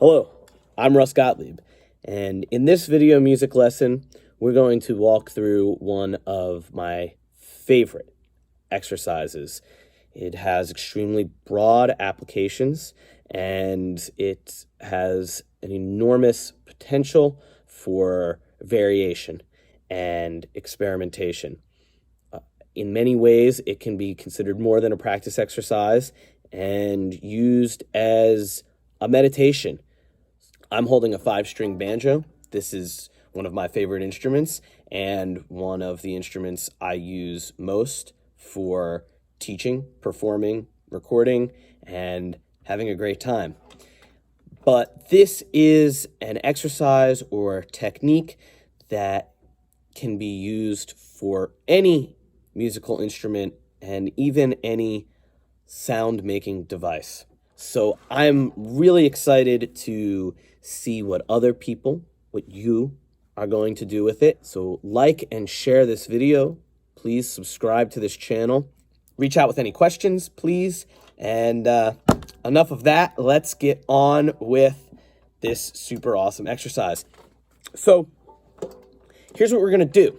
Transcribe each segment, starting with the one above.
Hello, I'm Russ Gottlieb, and in this video music lesson, we're going to walk through one of my favorite exercises. It has extremely broad applications, and it has an enormous potential for variation and experimentation. In many ways, it can be considered more than a practice exercise and used as a meditation. I'm holding a 5-string banjo. This is one of my favorite instruments and one of the instruments I use most for teaching, performing, recording, and having a great time. But this is an exercise or technique that can be used for any musical instrument and even any sound-making device. So I'm really excited to see what you are going to do with it. So like and share this video. Please subscribe to this channel. Reach out with any questions, please. And enough of that. Let's get on with this super awesome exercise. So here's what we're going to do.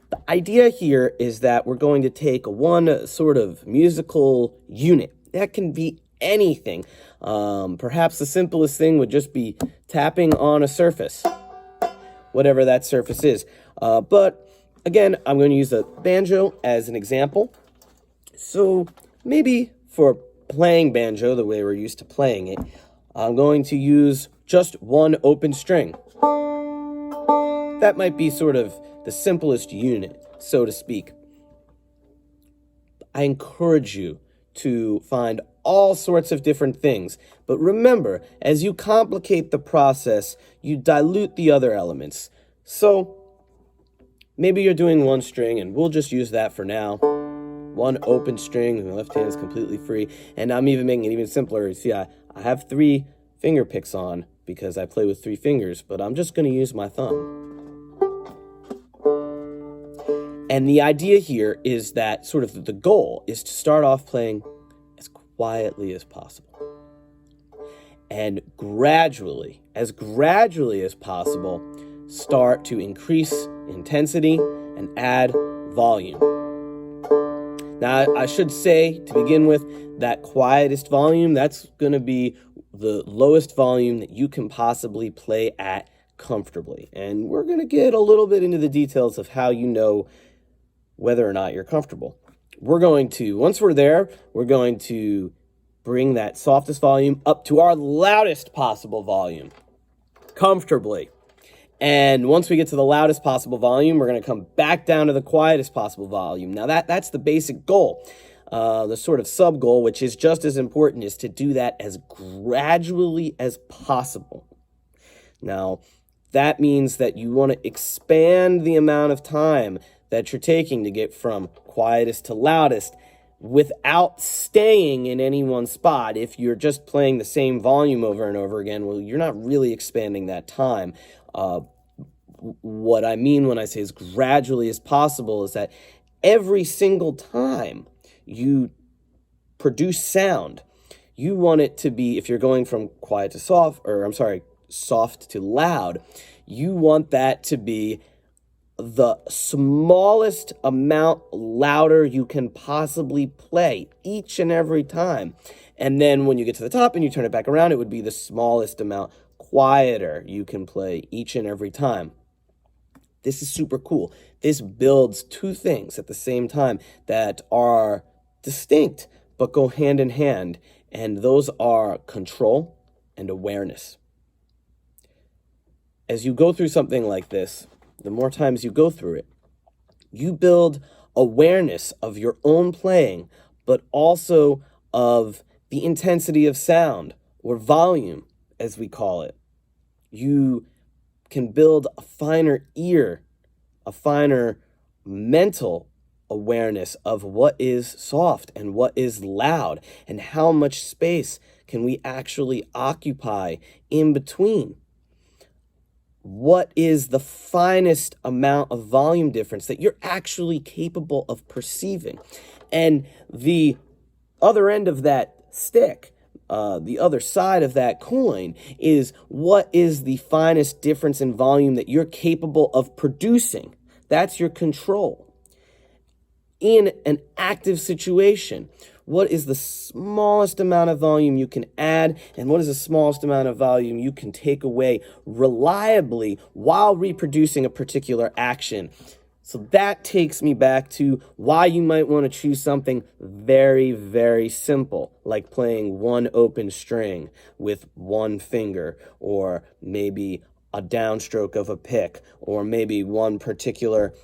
The idea here is that we're going to take one sort of musical unit. That can be anything. Perhaps the simplest thing would just be tapping on a surface, whatever that surface is. But again, I'm going to use the banjo as an example. So maybe for playing banjo the way we're used to playing it, I'm going to use just one open string. That might be sort of the simplest unit, so to speak. I encourage you to find all sorts of different things. But remember, as you complicate the process, you dilute the other elements. So maybe you're doing one string, and we'll just use that for now. One open string, and the left hand is completely free. And I'm even making it even simpler. You see, I have 3 finger picks on because I play with 3 fingers, but I'm just going to use my thumb. And the idea here is that sort of the goal is to start off playing as quietly as possible. And gradually as possible, start to increase intensity and add volume. Now, I should say to begin with, that quietest volume, that's going to be the lowest volume that you can possibly play at comfortably. And we're going to get a little bit into the details of how you know whether or not you're comfortable. Once we're there, we're going to bring that softest volume up to our loudest possible volume, comfortably. And once we get to the loudest possible volume, we're going to come back down to the quietest possible volume. Now that's the basic goal. The sort of sub-goal, which is just as important, is to do that as gradually as possible. Now, that means that you want to expand the amount of time that you're taking to get from quietest to loudest without staying in any one spot. If you're just playing the same volume over and over again, well, you're not really expanding that time. What I mean when I say as gradually as possible is that every single time you produce sound, you want it to be, if you're going from soft to loud, you want that to be the smallest amount louder you can possibly play each and every time. And then when you get to the top and you turn it back around, it would be the smallest amount quieter you can play each and every time. This is super cool. This builds 2 things at the same time that are distinct but go hand in hand, and those are control and awareness. As you go through something like this, the more times you go through it, you build awareness of your own playing, but also of the intensity of sound, or volume, as we call it. You can build a finer ear, a finer mental awareness of what is soft and what is loud, and how much space can we actually occupy in between. What is the finest amount of volume difference that you're actually capable of perceiving? And the other end of that stick, the other side of that coin is what is the finest difference in volume that you're capable of producing. That's your control. In an active situation, what is the smallest amount of volume you can add, and what is the smallest amount of volume you can take away reliably while reproducing a particular action? So that takes me back to why you might want to choose something very, very simple, like playing one open string with one finger, or maybe a downstroke of a pick, or maybe one particular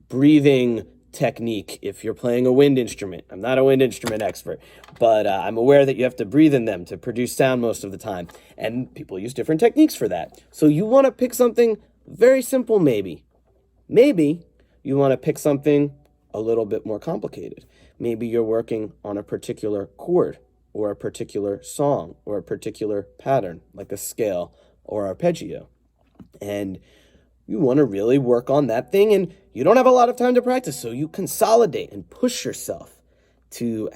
breathing technique if you're playing a wind instrument. I'm not a wind instrument expert, but I'm aware that you have to breathe in them to produce sound most of the time, and people use different techniques for that. So you want to pick something very simple, maybe. Maybe you want to pick something a little bit more complicated. Maybe you're working on a particular chord, or a particular song, or a particular pattern, like a scale or arpeggio. And you want to really work on that thing, and you don't have a lot of time to practice, so you consolidate and push yourself to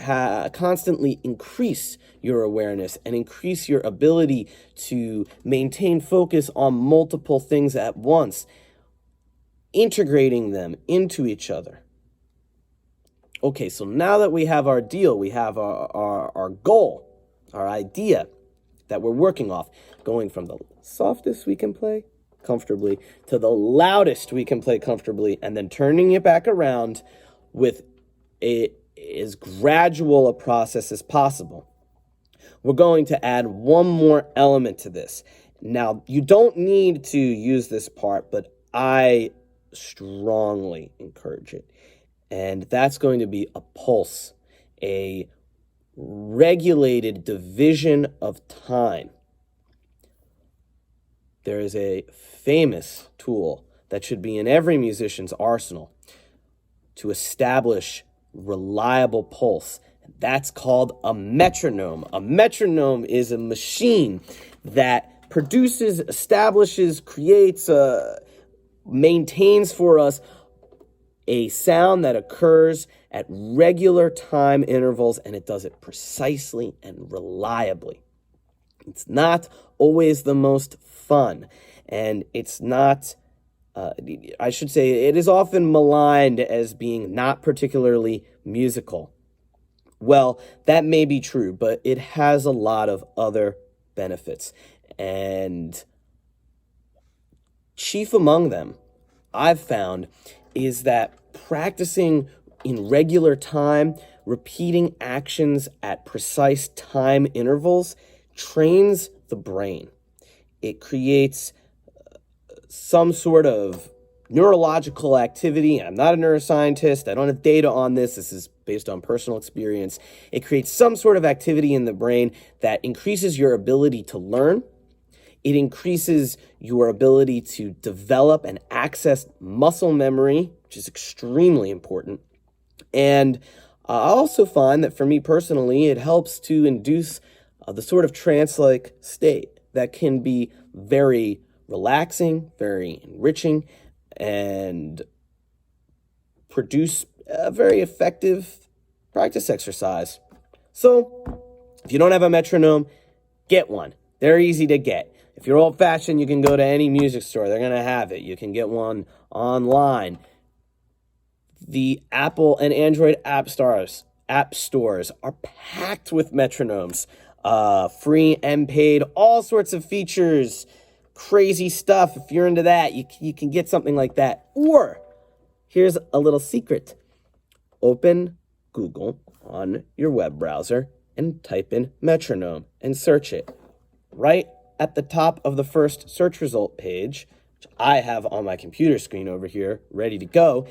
constantly increase your awareness and increase your ability to maintain focus on multiple things at once, integrating them into each other. Okay, so now that we have our deal, we have our goal, our idea that we're working off, going from the softest we can play comfortably to the loudest we can play comfortably, and then turning it back around with as gradual a process as possible. We're going to add one more element to this. Now, you don't need to use this part, but I strongly encourage it. And that's going to be a pulse, a regulated division of time. There is a famous tool that should be in every musician's arsenal to establish reliable pulse. That's called a metronome. A metronome is a machine that produces, establishes, creates, maintains for us a sound that occurs at regular time intervals, and it does it precisely and reliably. It's not always the most fun, and it's not, I should say, it is often maligned as being not particularly musical. Well, that may be true, but it has a lot of other benefits, and chief among them, I've found, is that practicing in regular time, repeating actions at precise time intervals, trains the brain. It creates some sort of neurological activity. I'm not a neuroscientist. I don't have data on this. This is based on personal experience. It creates some sort of activity in the brain that increases your ability to learn. It increases your ability to develop and access muscle memory, which is extremely important. And I also find that for me personally, it helps to induce the sort of trance-like state that can be very relaxing, very enriching, and produce a very effective practice exercise. So, if you don't have a metronome, get one. They're easy to get. If you're old-fashioned, you can go to any music store. They're going to have it. You can get one online. The Apple and Android app stores are packed with metronomes. Free and paid, all sorts of features, crazy stuff. If you're into that, you can get something like that. Or, here's a little secret. Open Google on your web browser and type in metronome and search it. Right at the top of the first search result page, which I have on my computer screen over here, ready to go,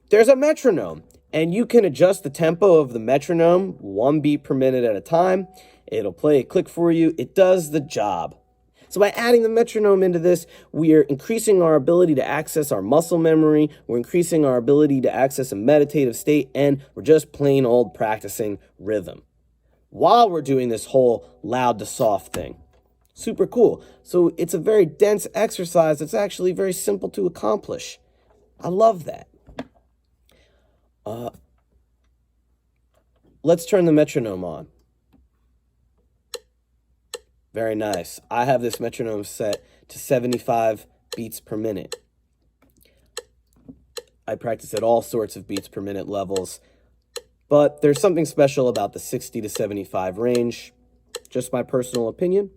there's a metronome. And you can adjust the tempo of the metronome 1 beat per minute at a time. It'll play a click for you. It does the job. So by adding the metronome into this, we are increasing our ability to access our muscle memory. We're increasing our ability to access a meditative state, and we're just plain old practicing rhythm while we're doing this whole loud to soft thing. Super cool. So it's a very dense exercise that's actually very simple to accomplish. I love that. Let's turn the metronome on. Very nice. I have this metronome set to 75 beats per minute. I practice at all sorts of beats per minute levels, but there's something special about the 60 to 75 range. Just my personal opinion.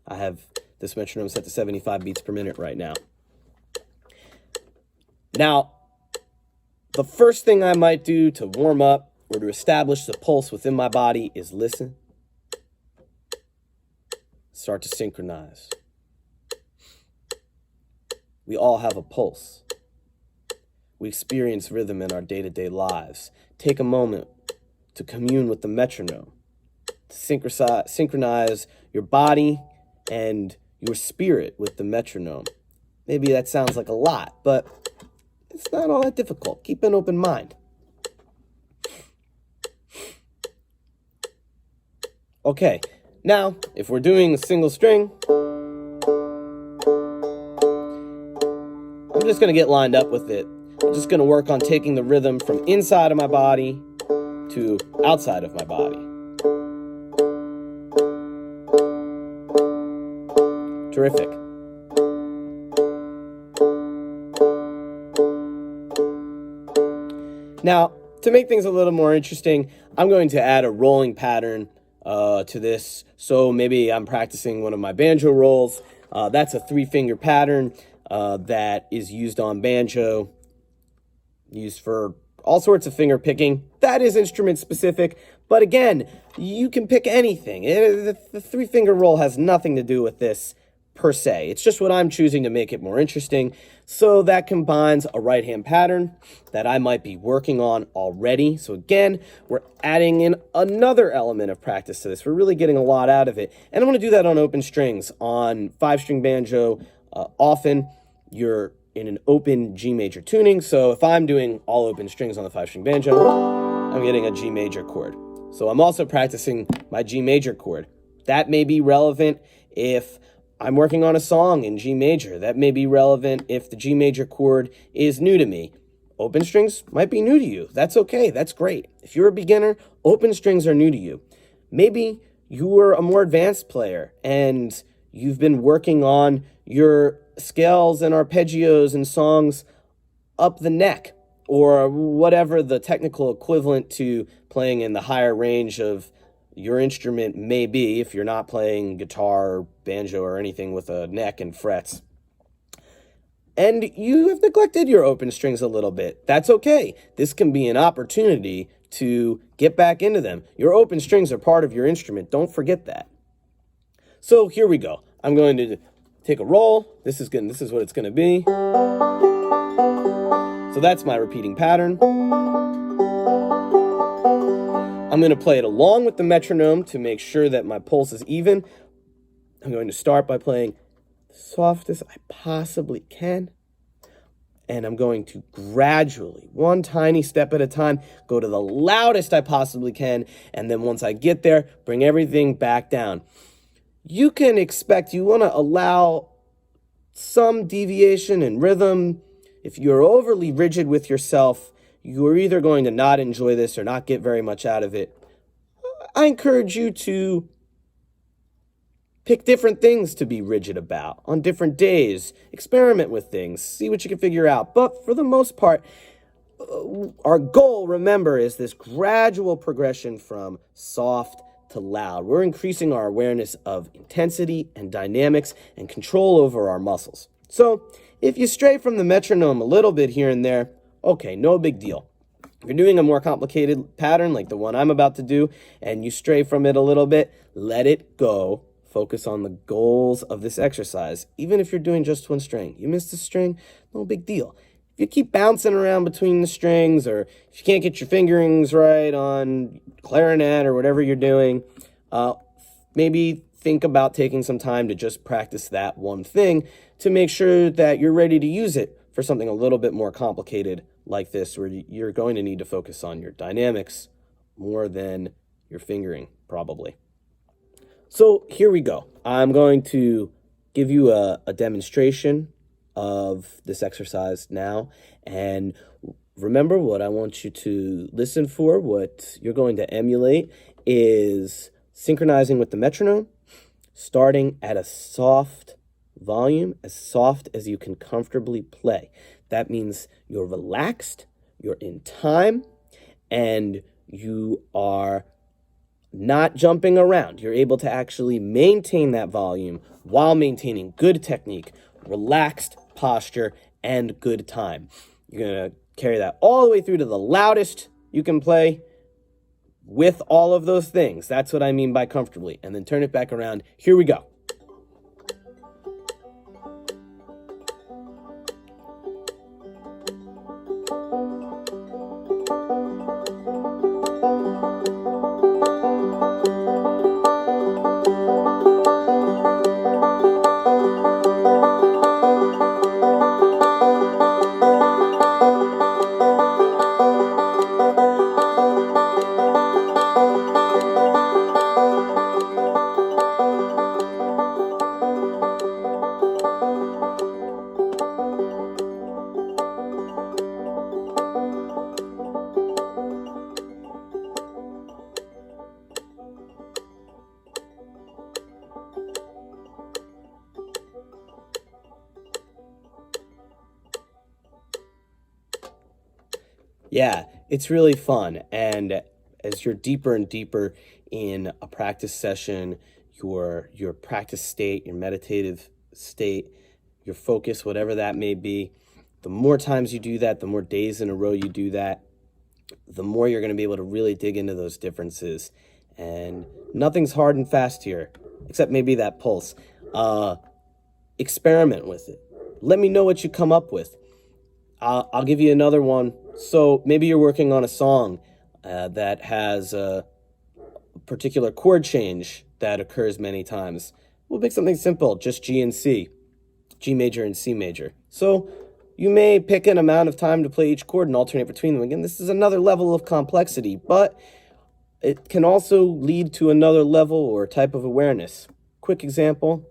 I have this metronome set to 75 beats per minute right now. Now, the first thing I might do to warm up or to establish the pulse within my body is listen. Start to synchronize. We all have a pulse. We experience rhythm in our day-to-day lives. Take a moment to commune with the metronome, to synchronize your body and your spirit with the metronome. Maybe that sounds like a lot, but it's not all that difficult. Keep an open mind. Okay, now, if we're doing a single string, I'm just going to get lined up with it. I'm just going to work on taking the rhythm from inside of my body to outside of my body. Terrific. Now, to make things a little more interesting, I'm going to add a rolling pattern to this. So maybe I'm practicing one of my banjo rolls. That's a 3-finger pattern that is used on banjo, used for all sorts of finger picking. That is instrument specific, but again, you can pick anything. The 3-finger roll has nothing to do with this per se. It's just what I'm choosing to make it more interesting. So that combines a right-hand pattern that I might be working on already. So again, we're adding in another element of practice to this. We're really getting a lot out of it. And I'm going to do that on open strings. On 5-string banjo, often you're in an open G major tuning. So if I'm doing all open strings on the 5-string banjo, I'm getting a G major chord. So I'm also practicing my G major chord. That may be relevant if I'm working on a song in G major. That may be relevant if the G major chord is new to me. Open strings might be new to you. That's okay. That's great. If you're a beginner, open strings are new to you. Maybe you are a more advanced player and you've been working on your scales and arpeggios and songs up the neck, or whatever the technical equivalent to playing in the higher range of your instrument may be if you're not playing guitar or banjo or anything with a neck and frets. And you have neglected your open strings a little bit. That's okay. This can be an opportunity to get back into them. Your open strings are part of your instrument. Don't forget that. So here we go. I'm going to take a roll. This is what it's going to be. So that's my repeating pattern. I'm going to play it along with the metronome to make sure that my pulse is even. I'm going to start by playing the softest I possibly can. And I'm going to gradually, one tiny step at a time, go to the loudest I possibly can. And then once I get there, bring everything back down. You can expect, you want to allow some deviation in rhythm. If you're overly rigid with yourself, you are either going to not enjoy this or not get very much out of it. I encourage you to pick different things to be rigid about on different days. Experiment with things. See what you can figure out. But for the most part, our goal, remember, is this gradual progression from soft to loud. We're increasing our awareness of intensity and dynamics and control over our muscles. So if you stray from the metronome a little bit here and there, okay, no big deal. If you're doing a more complicated pattern like the one I'm about to do and you stray from it a little bit, let it go. Focus on the goals of this exercise. Even if you're doing just one string, you missed a string, no big deal. If you keep bouncing around between the strings, or if you can't get your fingerings right on clarinet or whatever you're doing, maybe think about taking some time to just practice that one thing to make sure that you're ready to use it for something a little bit more complicated like this, where you're going to need to focus on your dynamics more than your fingering, probably. So here we go. I'm going to give you a demonstration of this exercise now. And remember, what I want you to listen for, what you're going to emulate, is synchronizing with the metronome, starting at a soft volume, as soft as you can comfortably play. That means you're relaxed, you're in time, and you are not jumping around. You're able to actually maintain that volume while maintaining good technique, relaxed posture, and good time. You're going to carry that all the way through to the loudest you can play with all of those things. That's what I mean by comfortably. And then turn it back around. Here we go. Yeah, it's really fun. And as you're deeper and deeper in a practice session, your practice state, your meditative state, your focus, whatever that may be, the more times you do that, the more days in a row you do that, the more you're going to be able to really dig into those differences. And nothing's hard and fast here, except maybe that pulse. Experiment with it. Let me know what you come up with. I'll give you another one. So maybe you're working on a song that has a particular chord change that occurs many times. We'll pick something simple, just G and C, G major and C major. So you may pick an amount of time to play each chord and alternate between them. Again, this is another level of complexity, but it can also lead to another level or type of awareness. Quick example.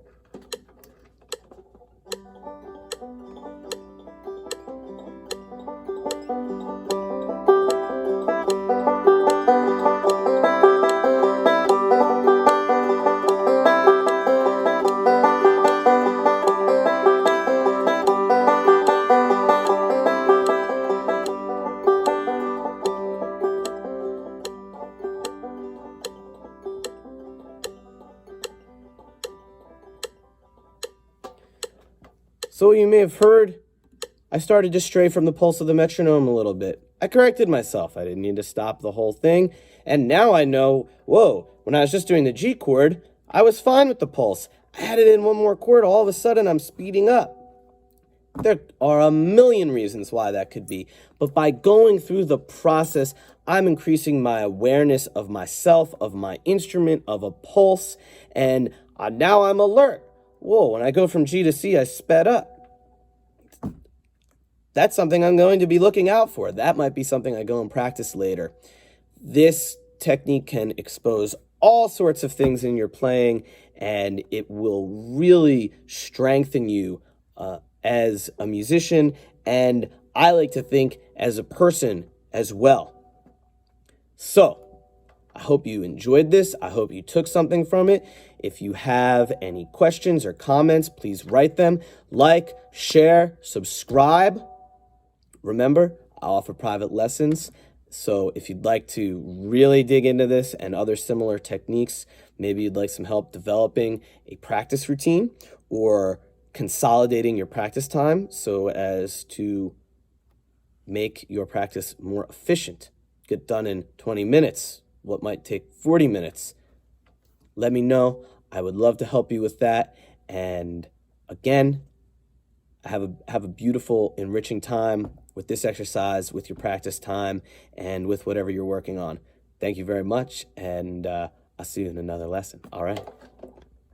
So you may have heard, I started to stray from the pulse of the metronome a little bit. I corrected myself. I didn't need to stop the whole thing. And now I know, whoa, when I was just doing the G chord, I was fine with the pulse. I added in one more chord, all of a sudden I'm speeding up. There are a million reasons why that could be. But by going through the process, I'm increasing my awareness of myself, of my instrument, of a pulse, and now I'm alert. Whoa, when I go from G to C, I sped up. That's something I'm going to be looking out for. That might be something I go and practice later. This technique can expose all sorts of things in your playing, and it will really strengthen you as a musician, and I like to think as a person as well. So, I hope you enjoyed this. I hope you took something from it. If you have any questions or comments, please write them. Like, share, subscribe. Remember, I offer private lessons. So if you'd like to really dig into this and other similar techniques, maybe you'd like some help developing a practice routine or consolidating your practice time so as to make your practice more efficient. Get done in 20 minutes. What might take 40 minutes. Let me know. I would love to help you with that. And again, have a beautiful, enriching time with this exercise, with your practice time, and with whatever you're working on. Thank you very much, and I'll see you in another lesson. All right.